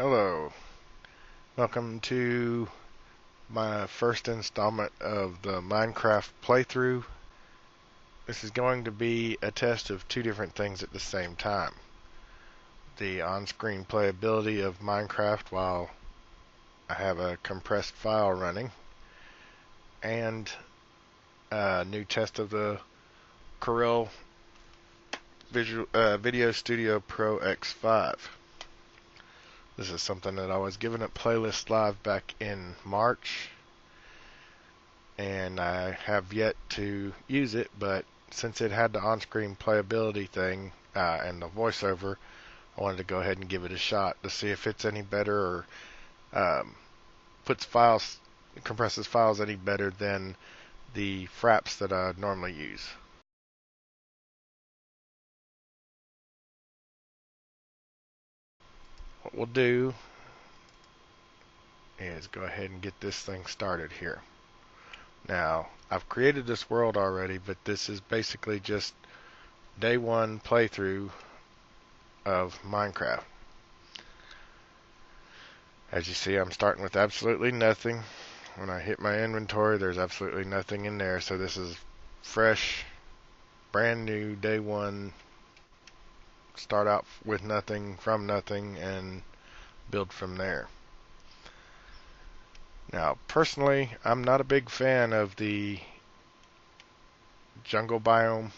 Hello, welcome to my first installment of the Minecraft playthrough. This is going to be a test of two different things at the same time. The on-screen playability of Minecraft while I have a compressed file running, and a new test of the Corel Video Studio Pro X5. This is something that I was given at Playlist Live back in March, and I have yet to use it, but since it had the on-screen playability thing and the voiceover, I wanted to go ahead and give it a shot to see if it's any better or um, compresses files any better than the fraps that I normally use. What we'll do is go ahead and get this thing started here. Now, I've created this world already, but this is basically just day one playthrough of Minecraft. As you see, I'm starting with absolutely nothing. When I hit my inventory, there's absolutely nothing in there, so this is fresh, brand new, day one. Start out with nothing, from nothing, and build from there. Now, personally, I'm not a big fan of the jungle biome,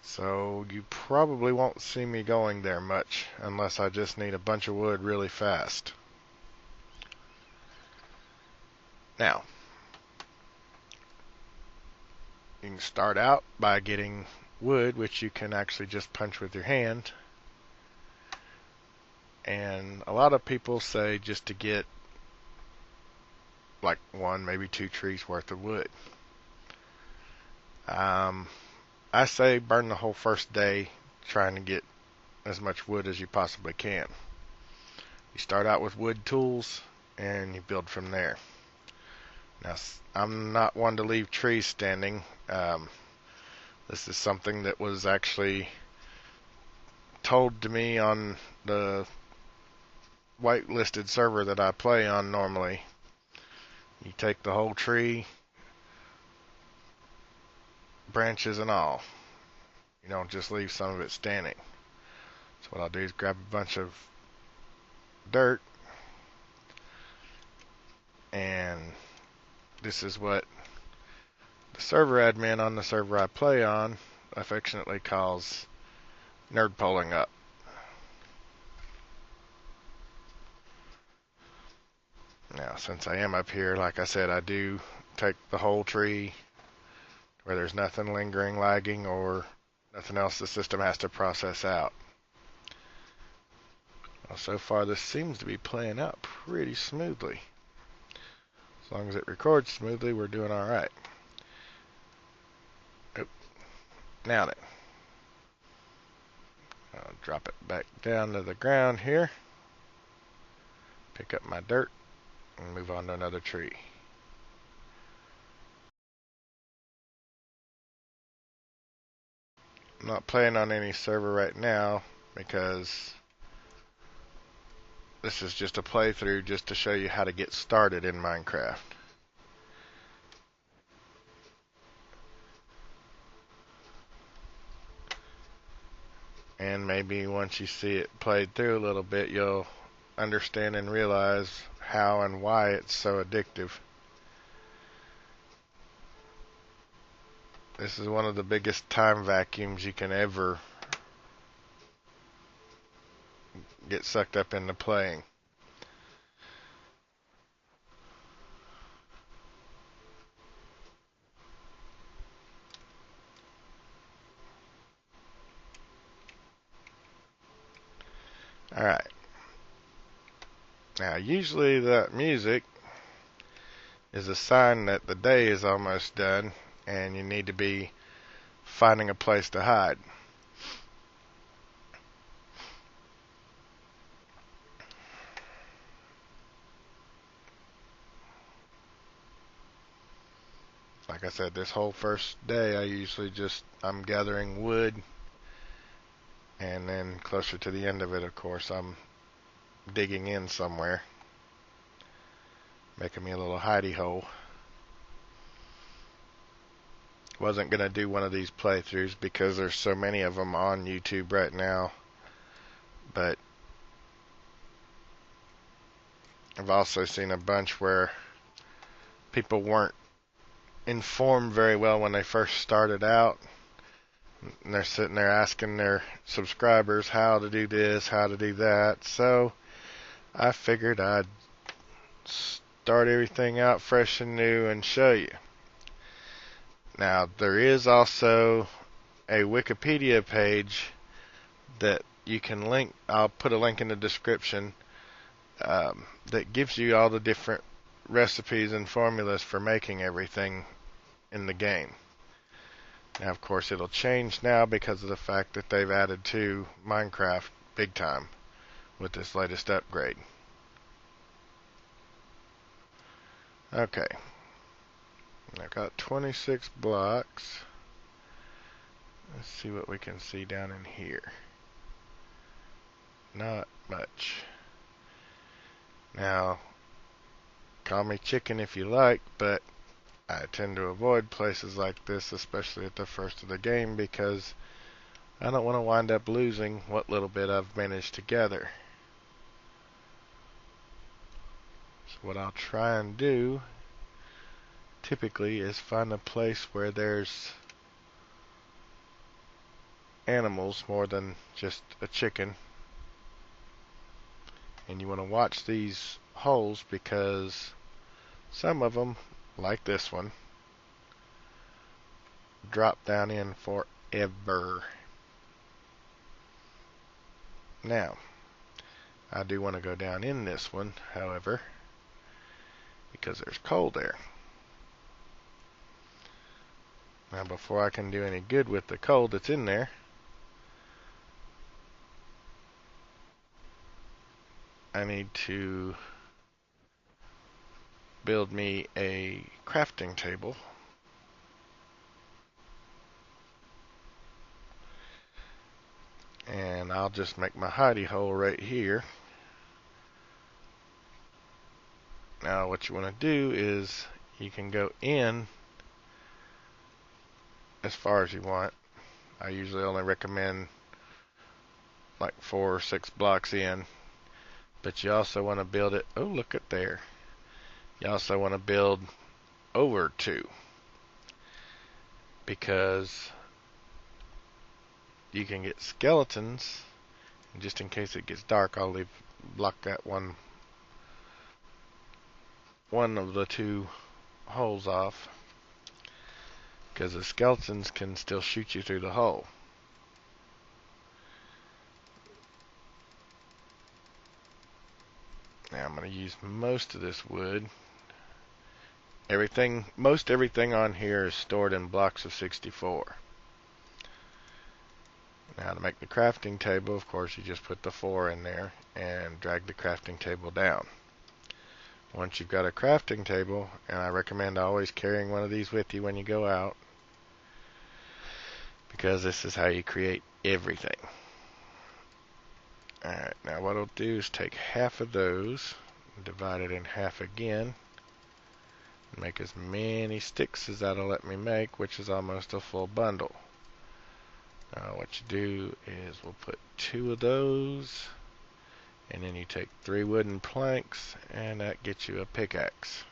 so you probably won't see me going there much unless I just need a bunch of wood really fast. Now, you can start out by getting wood, which you can actually just punch with your hand. And a lot of people say just to get like one, maybe two trees worth of wood. I say burn the whole first day trying to get as much wood as you possibly can. You start out with wood tools and you build from there. Now, I'm not one to leave trees standing. This is something that was actually told to me on the whitelisted server that I play on normally. You take the whole tree, branches and all. You don't just leave some of it standing. So what I'll do is grab a bunch of dirt, and this is what the server admin on the server I play on affectionately calls nerd pulling up. Now, since I am up here, like I said, I do take the whole tree where there's nothing lingering, lagging, or nothing else the system has to process out. Well, so far this seems to be playing out pretty smoothly. As long as it records smoothly, we're doing alright. Now then, I'll drop it back down to the ground here, pick up my dirt, and move on to another tree. I'm not playing on any server right now because this is just a playthrough just to show you how to get started in Minecraft. And maybe once you see it played through a little bit, you'll understand and realize how and why it's so addictive. This is one of the biggest time vacuums you can ever get sucked up into playing. Alright. Now, usually that music is a sign that the day is almost done and you need to be finding a place to hide. Like I said, this whole first day I'm gathering wood, and then closer to the end of it, of course, I'm digging in somewhere, making me a little hidey hole. Wasn't going to do one of these playthroughs because there's so many of them on YouTube right now, but I've also seen a bunch where people weren't informed very well when they first started out, and they're sitting there asking their subscribers how to do this, how to do that. So I figured I'd start everything out fresh and new and show you. Now, there is also a Wikipedia page that you can link. I'll put a link in the description, that gives you all the different recipes and formulas for making everything in the game. Now, of course, it'll change now because of the fact that they've added to Minecraft big time with this latest upgrade. Okay, I've got 26 blocks. Let's see what we can see down in here. Not much. Now, call me chicken if you like, but I tend to avoid places like this, especially at the first of the game, because I don't want to wind up losing what little bit I've managed to gather. So what I'll try and do typically is find a place where there's animals more than just a chicken. And you want to watch these holes because some of them, like this one, drop down in forever. Now, I do want to go down in this one, however, because there's coal there. Now, before I can do any good with the coal that's in there, I need to build me a crafting table. And I'll just make my hidey hole right here. Now what you want to do is you can go in as far as you want. I usually only recommend like 4 or 6 blocks in. But you also want to build it, oh look at there. You also want to build over 2. Because you can get skeletons. And just in case it gets dark, I'll block that one of the 2 holes off, because the skeletons can still shoot you through the hole. Now I'm going to use most of this wood. Most everything on here is stored in blocks of 64. Now to make the crafting table, of course, you just put the 4 in there and drag the crafting table down. Once you've got a crafting table, and I recommend always carrying one of these with you when you go out, because this is how you create everything. Alright, now what I'll do is take half of those, divide it in half again, and make as many sticks as that'll let me make, which is almost a full bundle. Now what you do is we'll put 2 of those, and then you take 3 wooden planks, and that gets you a pickaxe.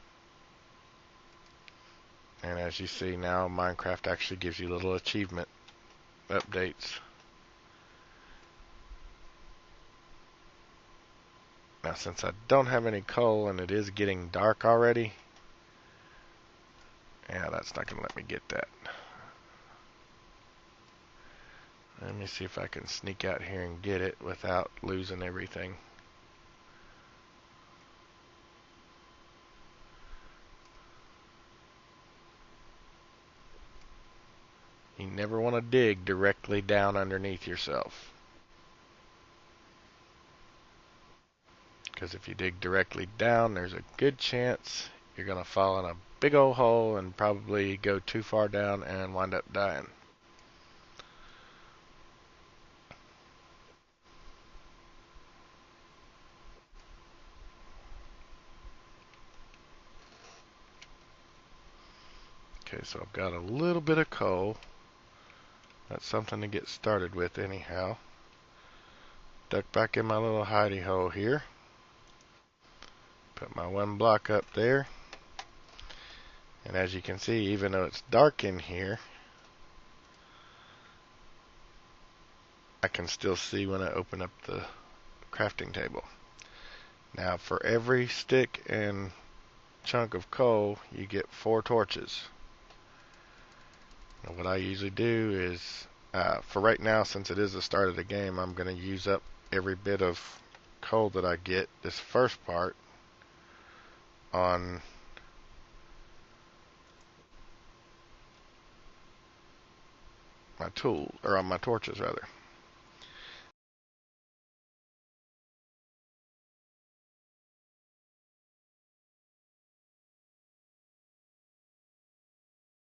And as you see now, Minecraft actually gives you little achievement updates. Now since I don't have any coal and it is getting dark already, yeah, that's not going to let me get that. Let me see if I can sneak out here and get it without losing everything. You never want to dig directly down underneath yourself, because if you dig directly down, there's a good chance you're going to fall in a big old hole and probably go too far down and wind up dying. Okay, so I've got a little bit of coal. That's something to get started with anyhow. Duck back in my little hidey hole here. Put my one block up there. And as you can see, even though it's dark in here, I can still see when I open up the crafting table. Now for every stick and chunk of coal, you get 4 torches. And what I usually do is, for right now, since it is the start of the game, I'm going to use up every bit of coal that I get this first part on my tool, or on my torches rather.